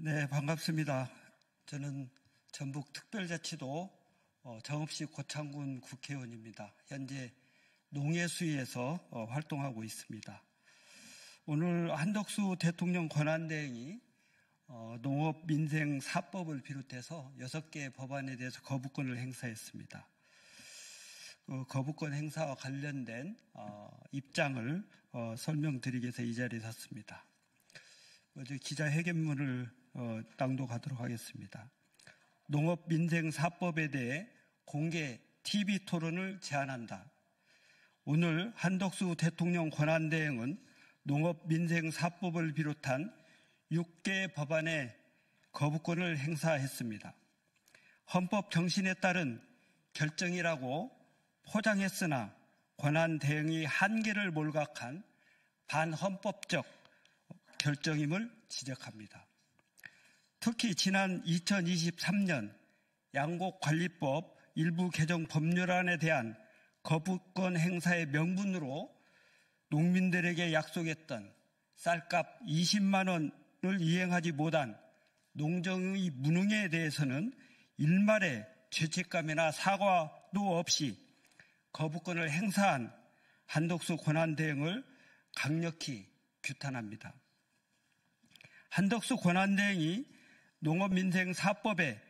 네, 반갑습니다. 저는 전북특별자치도 정읍시 고창군 국회의원입니다. 현재 농해수위에서 활동하고 있습니다. 오늘 한덕수 대통령 권한대행이 농업민생사법을 비롯해서 6개 법안에 대해서 거부권을 행사했습니다. 그 거부권 행사와 관련된 입장을 설명드리기 위해서 이 자리에 섰습니다. 기자회견문을 낭독하도록 하겠습니다. 농업민생사법에 대해 공개 TV 토론을 제안한다. 오늘 한덕수 대통령 권한대행은 농업민생사법을 비롯한 6개 법안에 거부권을 행사했습니다. 헌법 정신에 따른 결정이라고 포장했으나 권한대행이 한계를 몰각한 반헌법적 결정임을 지적합니다. 특히 지난 2023년 양곡관리법 일부 개정 법률안에 대한 거부권 행사의 명분으로 농민들에게 약속했던 쌀값 20만 원을 이행하지 못한 농정의 무능에 대해서는 일말의 죄책감이나 사과도 없이 거부권을 행사한 한덕수 권한대행을 강력히 규탄합니다. 한덕수 권한대행이 농업민생사법에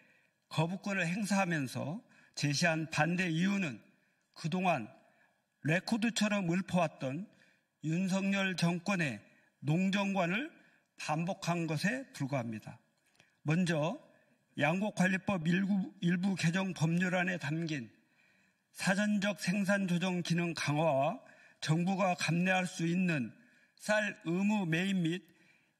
거부권을 행사하면서 제시한 반대 이유는 그동안 레코드처럼 읊어왔던 윤석열 정권의 농정관을 반복한 것에 불과합니다. 먼저 양곡관리법 일부 개정 법률안에 담긴 사전적 생산조정 기능 강화와 정부가 감내할 수 있는 쌀 의무 매입 및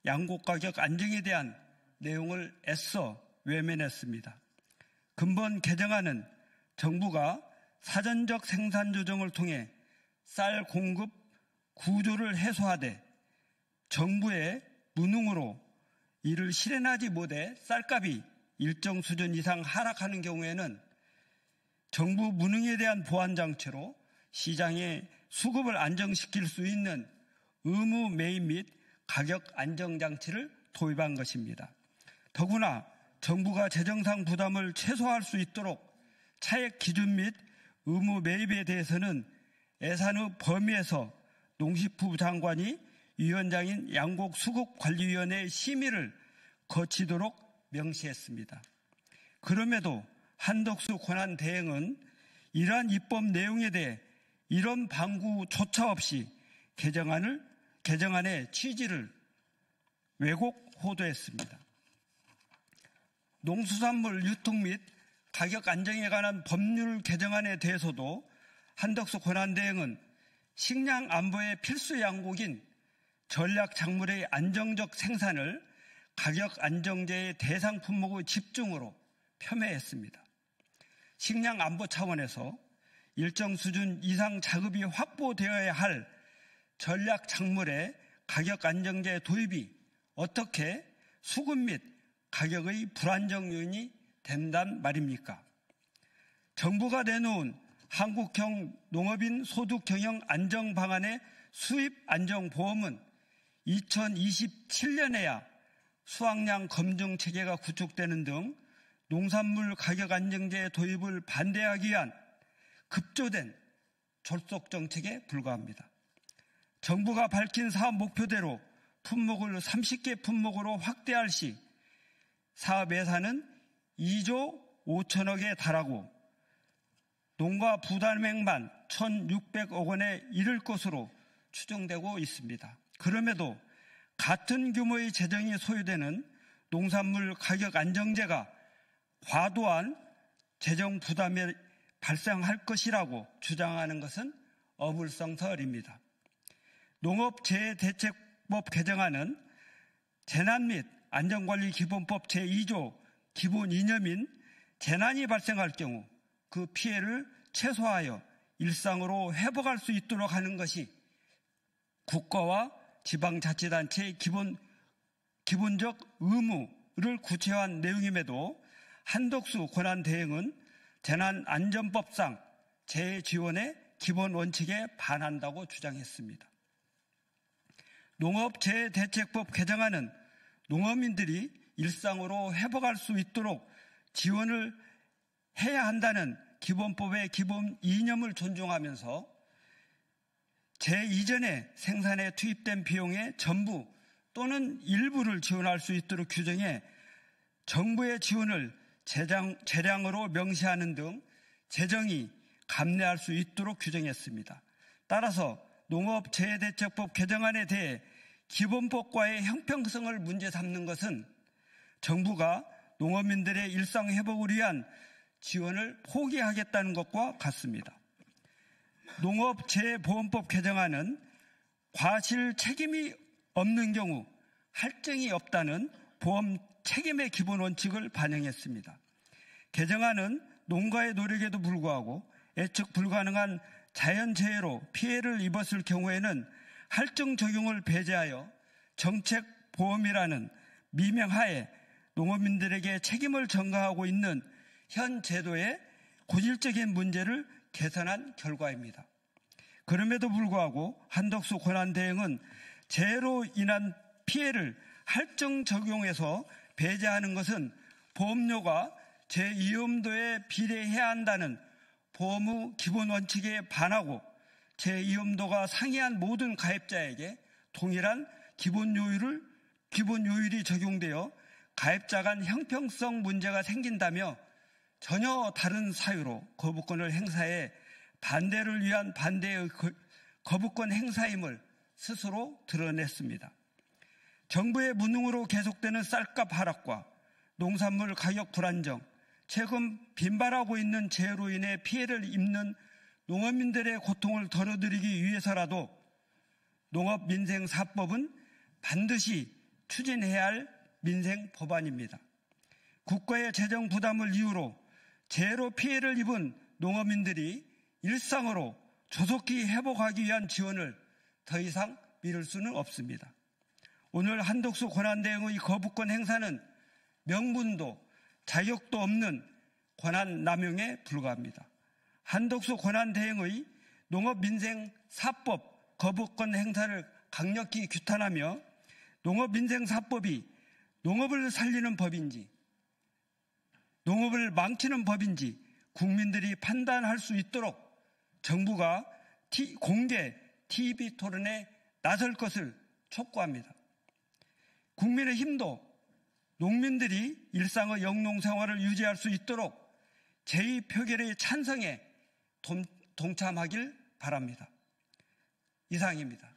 양곡 가격 안정에 대한 내용을 애써 외면했습니다. 근본 개정안은 정부가 사전적 생산 조정을 통해 쌀 공급 구조를 해소하되 정부의 무능으로 이를 실현하지 못해 쌀값이 일정 수준 이상 하락하는 경우에는 정부 무능에 대한 보완장치로 시장의 수급을 안정시킬 수 있는 의무 매입 및 가격 안정장치를 도입한 것입니다. 더구나 정부가 재정상 부담을 최소화할 수 있도록 차액 기준 및 의무 매입에 대해서는 예산의 범위에서 농식품 장관이 위원장인 양곡수급관리위원회의 심의를 거치도록 명시했습니다. 그럼에도 한덕수 권한대행은 이러한 입법 내용에 대해 이런 방구조차 없이 개정안의 취지를 왜곡 호도했습니다. 농수산물 유통 및 가격 안정에 관한 법률 개정안에 대해서도 한덕수 권한대행은 식량 안보의 필수 양국인 전략 작물의 안정적 생산을 가격 안정제의 대상 품목의 집중으로 폄훼했습니다. 식량 안보 차원에서 일정 수준 이상 자급이 확보되어야 할 전략 작물의 가격 안정제 도입이 어떻게 수급 및 가격의 불안정 요인이 된단 말입니까? 정부가 내놓은 한국형 농업인 소득 경영 안정 방안의 수입 안정 보험은 2027년에야 수확량 검증 체계가 구축되는 등 농산물 가격 안정제 도입을 반대하기 위한 급조된 졸속 정책에 불과합니다. 정부가 밝힌 사업 목표대로 품목을 30개 품목으로 확대할 시 사업 예산은 2조 5천억에 달하고 농가 부담액만 1,600억 원에 이를 것으로 추정되고 있습니다. 그럼에도 같은 규모의 재정이 소요되는 농산물 가격 안정제가 과도한 재정 부담이 발생할 것이라고 주장하는 것은 어불성설입니다. 농업재해대책법 개정안은 재난 및 안전관리기본법 제2조 기본 이념인 재난이 발생할 경우 그 피해를 최소화하여 일상으로 회복할 수 있도록 하는 것이 국가와 지방자치단체의 기본적 의무를 구체화한 내용임에도 한덕수 권한대행은 재난안전법상 재해지원의 기본 원칙에 반한다고 주장했습니다. 농업재해대책법 개정안은 농어민들이 일상으로 회복할 수 있도록 지원을 해야 한다는 기본법의 기본 이념을 존중하면서 제2전에 생산에 투입된 비용의 전부 또는 일부를 지원할 수 있도록 규정해 정부의 지원을 재량으로 명시하는 등 재정이 감내할 수 있도록 규정했습니다. 따라서 농업재해대책법 개정안에 대해 기본법과의 형평성을 문제 삼는 것은 정부가 농업민들의 일상 회복을 위한 지원을 포기하겠다는 것과 같습니다. 농업재해보험법 개정안은 과실 책임이 없는 경우 할증이 없다는 보험 책임의 기본 원칙을 반영했습니다. 개정안은 농가의 노력에도 불구하고 예측 불가능한 자연재해로 피해를 입었을 경우에는 할증 적용을 배제하여 정책보험이라는 미명하에 농업민들에게 책임을 전가하고 있는 현 제도의 고질적인 문제를 개선한 결과입니다. 그럼에도 불구하고 한덕수 권한대행은 재해로 인한 피해를 할증 적용해서 배제하는 것은 보험료가 제2험도에 비례해야 한다는 보험의 기본 원칙에 반하고 제2험도가 상이한 모든 가입자에게 동일한 기본 요율이 적용되어 가입자 간 형평성 문제가 생긴다며 전혀 다른 사유로 거부권을 행사해 반대를 위한 반대의 거부권 행사임을 스스로 드러냈습니다. 정부의 무능으로 계속되는 쌀값 하락과 농산물 가격 불안정, 최근 빈발하고 있는 재해로 인해 피해를 입는 농업민들의 고통을 덜어드리기 위해서라도 농업민생사법은 반드시 추진해야 할 민생법안입니다. 국가의 재정 부담을 이유로 재해로 피해를 입은 농업민들이 일상으로 조속히 회복하기 위한 지원을 더 이상 미룰 수는 없습니다. 오늘 한덕수 권한대행의 거부권 행사는 명분도 자격도 없는 권한 남용에 불과합니다. 한덕수 권한대행의 농업민생사법 거부권 행사를 강력히 규탄하며 농업민생사법이 농업을 살리는 법인지 농업을 망치는 법인지 국민들이 판단할 수 있도록 정부가 공개 TV 토론에 나설 것을 촉구합니다. 국민의힘도 농민들이 일상의 영농생활을 유지할 수 있도록 제2표결의 찬성에 동참하길 바랍니다. 이상입니다.